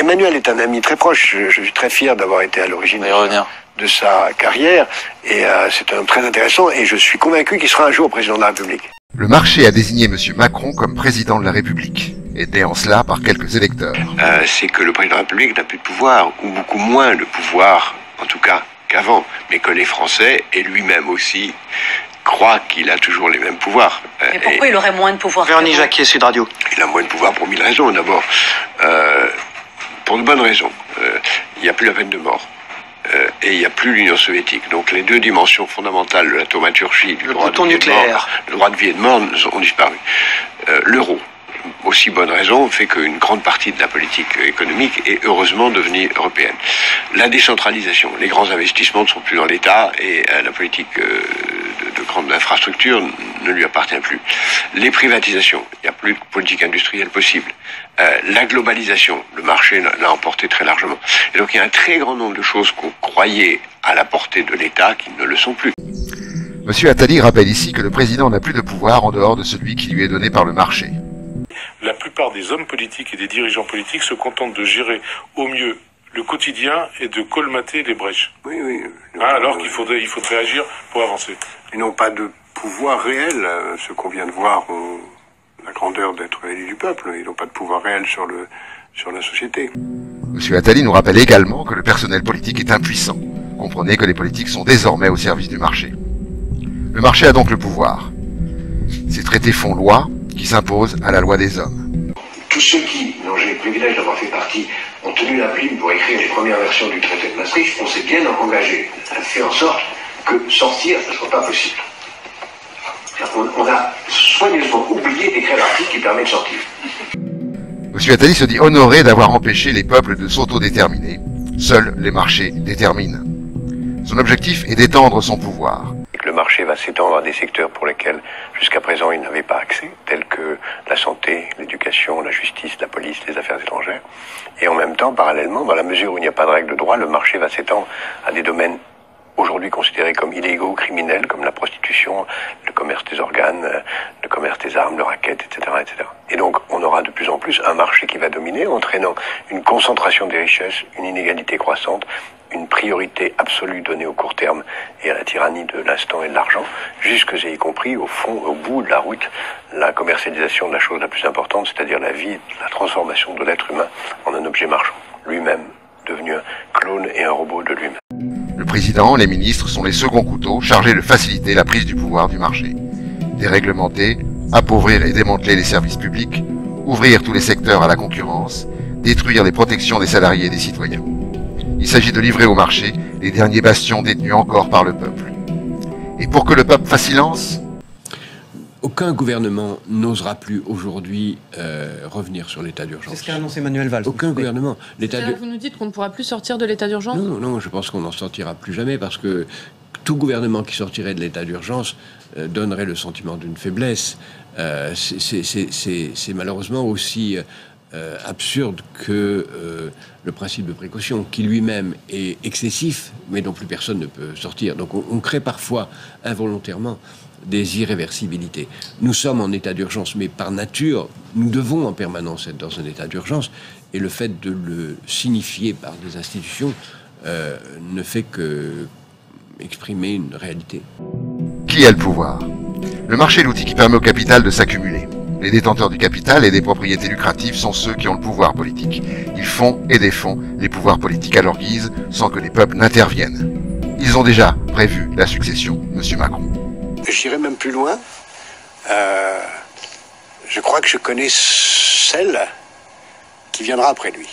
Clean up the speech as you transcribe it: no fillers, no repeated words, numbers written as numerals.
Emmanuel est un ami très proche. Je suis très fier d'avoir été à l'origine de sa carrière. Et c'est un homme très intéressant. Et je suis convaincu qu'il sera un jour président de la République. Le marché a désigné M. Macron comme président de la République, aidé en cela par quelques électeurs. C'est que le président de la République n'a plus de pouvoir, ou beaucoup moins de pouvoir, en tout cas qu'avant, mais que les Français, et lui-même aussi, croient qu'il a toujours les mêmes pouvoirs. Mais pourquoi il aurait moins de pouvoir? Véronique Jacquier, Sud Radio. Il a moins de pouvoir pour 1000 raisons. D'abord, pour de bonnes raisons. Il n'y a plus la peine de mort. Et il n'y a plus l'Union soviétique. Donc les deux dimensions fondamentales de la thaumaturgie, du droit de vie nucléaire, le droit de vie et de mort ont disparu. L'euro, aussi bonne raison, fait qu'une grande partie de la politique économique est heureusement devenue européenne. La décentralisation, les grands investissements ne sont plus dans l'État et la politique de grande infrastructure ne lui appartient plus. Les privatisations, il n'y a plus de politique industrielle possible. La globalisation, le marché l'a emporté très largement. Et donc il y a un très grand nombre de choses qu'on croyait à la portée de l'État qui ne le sont plus. Monsieur Attali rappelle ici que le président n'a plus de pouvoir en dehors de celui qui lui est donné par le marché. La plupart des hommes politiques et des dirigeants politiques se contentent de gérer au mieux le quotidien et de colmater les brèches. Oui, oui. Alors qu'il faudrait agir pour avancer. Ils n'ont pas de pouvoir réel. Ce qu'on vient de voir ont la grandeur d'être élus du peuple. Ils n'ont pas de pouvoir réel sur la société. Monsieur Attali nous rappelle également que le personnel politique est impuissant. Comprenez que les politiques sont désormais au service du marché. Le marché a donc le pouvoir. Ces traités font loi qui s'imposent à la loi des hommes. Tous ceux qui, dont j'ai le privilège d'avoir fait partie, ont tenu la plume pour écrire les premières versions du traité de Maastricht, on s'est bien engagé à faire en sorte que sortir ne soit pas possible. On a soigneusement oublié d'écrire l'article qui permet de sortir. Monsieur Attali se dit honoré d'avoir empêché les peuples de s'autodéterminer. Seuls les marchés déterminent. Son objectif est d'étendre son pouvoir. Le marché va s'étendre à des secteurs pour lesquels jusqu'à présent il n'avait pas accès, tels que la santé, l'éducation, la justice, la police, les affaires étrangères. Et en même temps, parallèlement, dans la mesure où il n'y a pas de règle de droit, le marché va s'étendre à des domaines aujourd'hui considérés comme illégaux ou criminels, comme la prostitution, le commerce des organes, le commerce des armes, le racket, etc., etc. Et donc, on aura de plus en plus un marché qui va dominer, entraînant une concentration des richesses, une inégalité croissante, une priorité absolue donnée au court terme et à la tyrannie de l'instant et de l'argent, jusque et y compris, au fond, au bout de la route, la commercialisation de la chose la plus importante, c'est-à-dire la vie, la transformation de l'être humain en un objet marchand, lui-même devenu un clone et un robot de lui-même. Le président, les ministres sont les seconds couteaux chargés de faciliter la prise du pouvoir du marché. Déréglementer, appauvrir et démanteler les services publics, ouvrir tous les secteurs à la concurrence, détruire les protections des salariés et des citoyens. Il s'agit de livrer au marché les derniers bastions détenus encore par le peuple. Et pour que le peuple fasse silence, aucun gouvernement n'osera plus aujourd'hui revenir sur l'état d'urgence. C'est ce qu'a annoncé Manuel Valls. Aucun gouvernement. Vous nous dites qu'on ne pourra plus sortir de l'état d'urgence? Non, je pense qu'on n'en sortira plus jamais parce que tout gouvernement qui sortirait de l'état d'urgence donnerait le sentiment d'une faiblesse. C'est malheureusement aussi absurde que le principe de précaution, qui lui-même est excessif, mais dont plus personne ne peut sortir. Donc on crée parfois involontairement des irréversibilités. Nous sommes en état d'urgence, mais par nature, nous devons en permanence être dans un état d'urgence, et le fait de le signifier par des institutions ne fait que exprimer une réalité. Qui a le pouvoir? Le marché est l'outil qui permet au capital de s'accumuler. Les détenteurs du capital et des propriétés lucratives sont ceux qui ont le pouvoir politique. Ils font et défont les pouvoirs politiques à leur guise sans que les peuples n'interviennent. Ils ont déjà prévu la succession, M. Macron. J'irai même plus loin. Je crois que je connais celle qui viendra après lui.